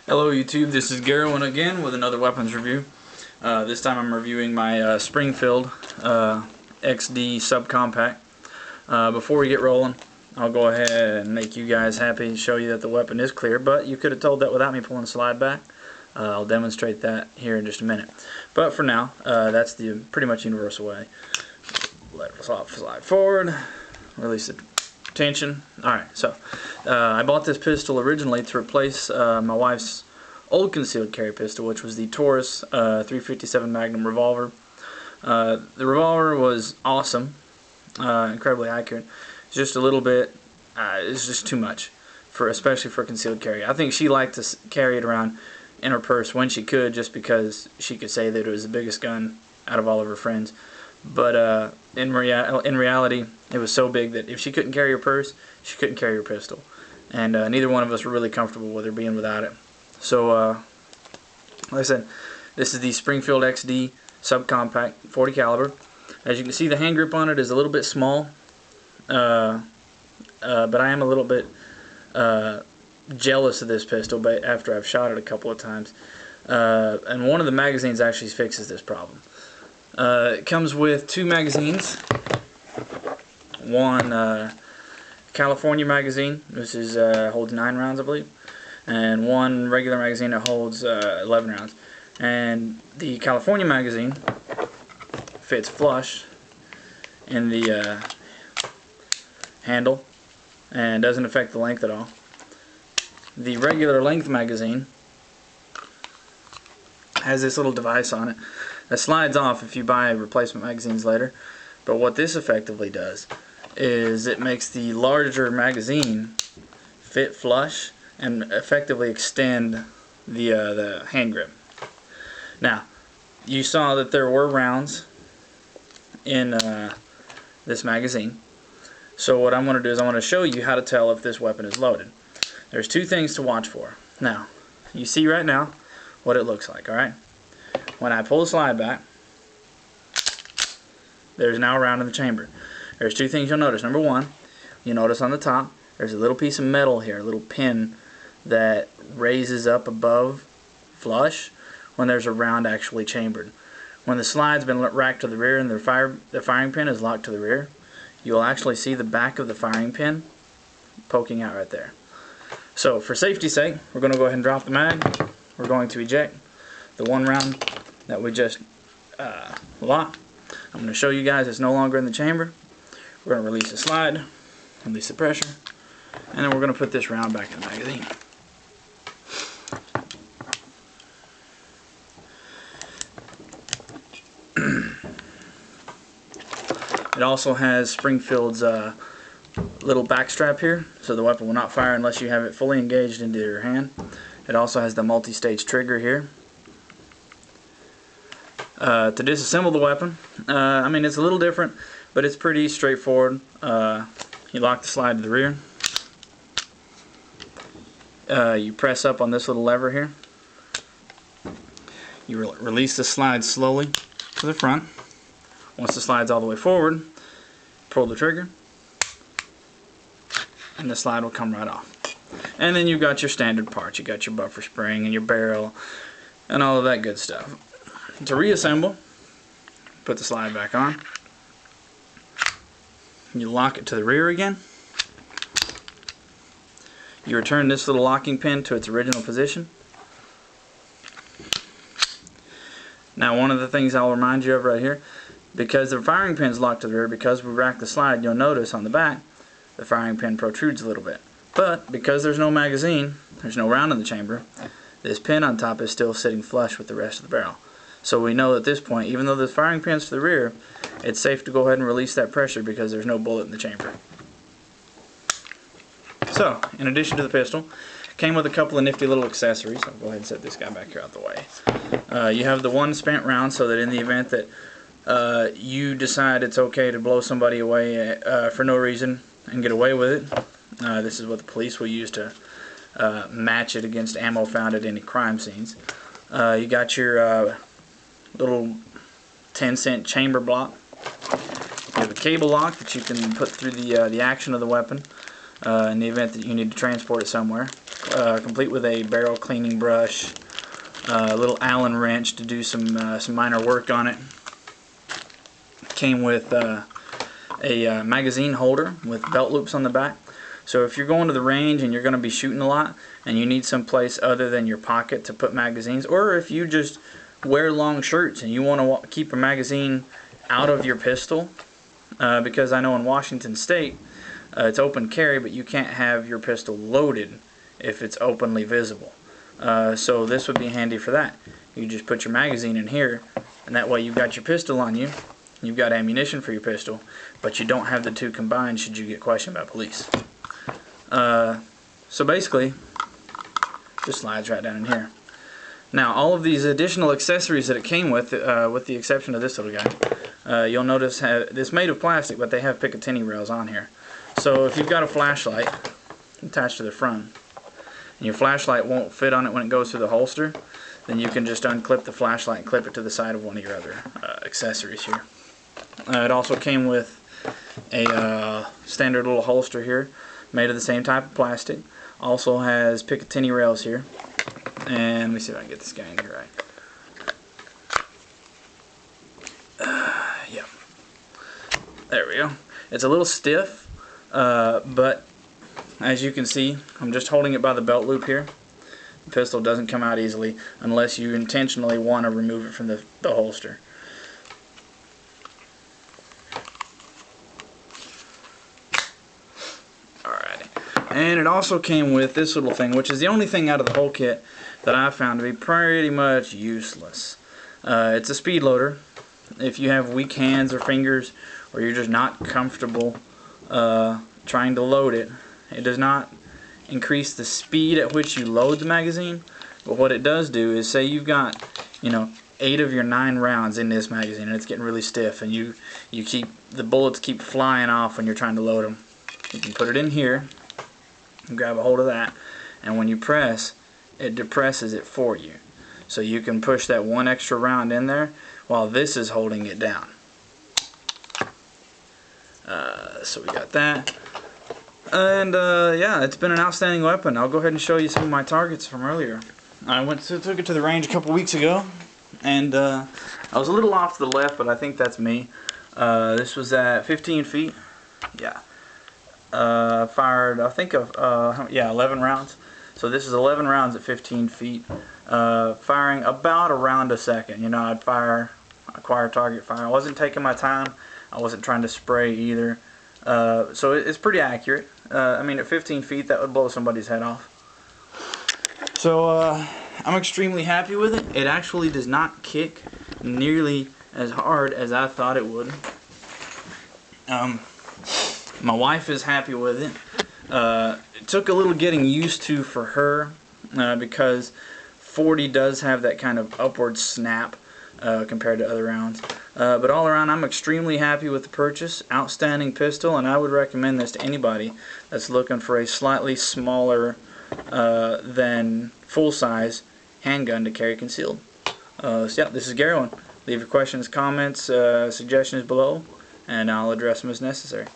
Hello YouTube, this is Garrowin again with another weapons review. This time I'm reviewing my Springfield XD Sub Compact. Before we get rolling, I'll go ahead and make you guys happy and show you that the weapon is clear, but you could have told that without me pulling the slide back. I'll demonstrate that here in just a minute. But for now, that's the pretty much universal way. Let it slide forward, release the tension. Alright, so I bought this pistol originally to replace my wife's old concealed carry pistol, which was the Taurus 357 Magnum revolver. The revolver was awesome, incredibly accurate. It's just a little bit, it's just too much, especially for concealed carry. I think she liked to carry it around in her purse when she could, just because she could say that it was the biggest gun out of all of her friends. But in reality, it was so big that if she couldn't carry her purse, she couldn't carry her pistol. And neither one of us were really comfortable with her being without it. So, like I said, this is the Springfield XD Sub Compact 40 caliber. As you can see, the hand grip on it is a little bit small, but I am a little bit jealous of this pistol. But after I've shot it a couple of times, and one of the magazines actually fixes this problem. It comes with two magazines. One California magazine, this is holds 9 rounds, I believe, and one regular magazine that holds 11 rounds. And the California magazine fits flush in the handle and doesn't affect the length at all. The regular length magazine has this little device on it that slides off if you buy replacement magazines later. But what this effectively does is it makes the larger magazine fit flush and effectively extend the hand grip. Now, you saw that there were rounds in this magazine. So what I'm going to do is I want to show you how to tell if this weapon is loaded. There's two things to watch for. Now, you see right now what it looks like, alright? When I pull the slide back, there's now a round in the chamber. There's two things you'll notice. Number one, you notice on the top, there's a little piece of metal here, a little pin that raises up above flush when there's a round actually chambered. When the slide's been racked to the rear and the firing pin is locked to the rear, you'll actually see the back of the firing pin poking out right there. So for safety's sake, we're going to go ahead and drop the mag. We're going to eject the one round that we just locked. I'm going to show you guys it's no longer in the chamber. We're going to release the slide, release the pressure, and then we're going to put this round back in the magazine. It also has Springfield's little back strap here, so the weapon will not fire unless you have it fully engaged into your hand. It also has the multi-stage trigger here. To disassemble the weapon, I mean, it's a little different, but it's pretty straightforward. You lock the slide to the rear. You press up on this little lever here. You release the slide slowly to the front. Once the slide's all the way forward, pull the trigger, and the slide will come right off. And then you've got your standard parts. You got your buffer spring and your barrel and all of that good stuff. To reassemble, put the slide back on. You lock it to the rear again. You return this little locking pin to its original position. Now, one of the things I'll remind you of right here, because the firing pin's locked to the rear, because we rack the slide, you'll notice on the back the firing pin protrudes a little bit. But because there's no magazine, there's no round in the chamber, this pin on top is still sitting flush with the rest of the barrel. So we know at this point, even though the firing pin's to the rear, it's safe to go ahead and release that pressure because there's no bullet in the chamber. So, in addition to the pistol, came with a couple of nifty little accessories. I'll go ahead and set this guy back here out the way. You have the one spent round, so that in the event that you decide it's okay to blow somebody away for no reason and get away with it, this is what the police will use to match it against ammo found at any crime scenes. You got your little 10-cent chamber block. You have a cable lock that you can put through the action of the weapon in the event that you need to transport it somewhere. complete with a barrel cleaning brush, a little Allen wrench to do some minor work on it. Came with a magazine holder with belt loops on the back. So if you're going to the range and you're going to be shooting a lot and you need some place other than your pocket to put magazines, or if you just wear long shirts and you want to keep a magazine out of your pistol, because I know in Washington State it's open carry, but you can't have your pistol loaded if it's openly visible. So this would be handy for that. You just put your magazine in here, and that way you've got your pistol on you, you've got ammunition for your pistol, but you don't have the two combined should you get questioned by police. So basically, just slides right down in here. Now, all of these additional accessories that it came with the exception of this little guy, you'll notice it's made of plastic, but they have Picatinny rails on here. So if you've got a flashlight attached to the front, and your flashlight won't fit on it when it goes through the holster, then you can just unclip the flashlight and clip it to the side of one of your other accessories here. It also came with a standard little holster here, made of the same type of plastic. Also has Picatinny rails here. And let me see if I can get this guy in here right. Yeah. There we go. It's a little stiff, but as you can see, I'm just holding it by the belt loop here. The pistol doesn't come out easily unless you intentionally want to remove it from the holster. And it also came with this little thing, which is the only thing out of the whole kit that I found to be pretty much useless. It's a speed loader. If you have weak hands or fingers, or you're just not comfortable trying to load it, it does not increase the speed at which you load the magazine. But what it does do is, say you've got, 8 of your 9 rounds in this magazine, and it's getting really stiff, and the bullets keep flying off when you're trying to load them. You can put it in here. Grab a hold of that, and when you press, it depresses it for you, so you can push that one extra round in there while this is holding it down. So we got that, and yeah, it's been an outstanding weapon. I'll go ahead and show you some of my targets from earlier. I took it to the range a couple weeks ago, and I was a little off to the left, but I think that's me. This was at 15 feet. Yeah. Fired, I think, 11 rounds. So this is 11 rounds at 15 feet, firing about a round a second. I'd fire, acquire target fire. I wasn't taking my time. I wasn't trying to spray either. So it's pretty accurate. I mean, at 15 feet, that would blow somebody's head off. So I'm extremely happy with it. It actually does not kick nearly as hard as I thought it would. My wife is happy with it. It took a little getting used to for her because 40 does have that kind of upward snap compared to other rounds. But all around, I'm extremely happy with the purchase. Outstanding pistol, and I would recommend this to anybody that's looking for a slightly smaller than full-size handgun to carry concealed. So yeah, this is Gary. Leave your questions, comments, suggestions below, and I'll address them as necessary.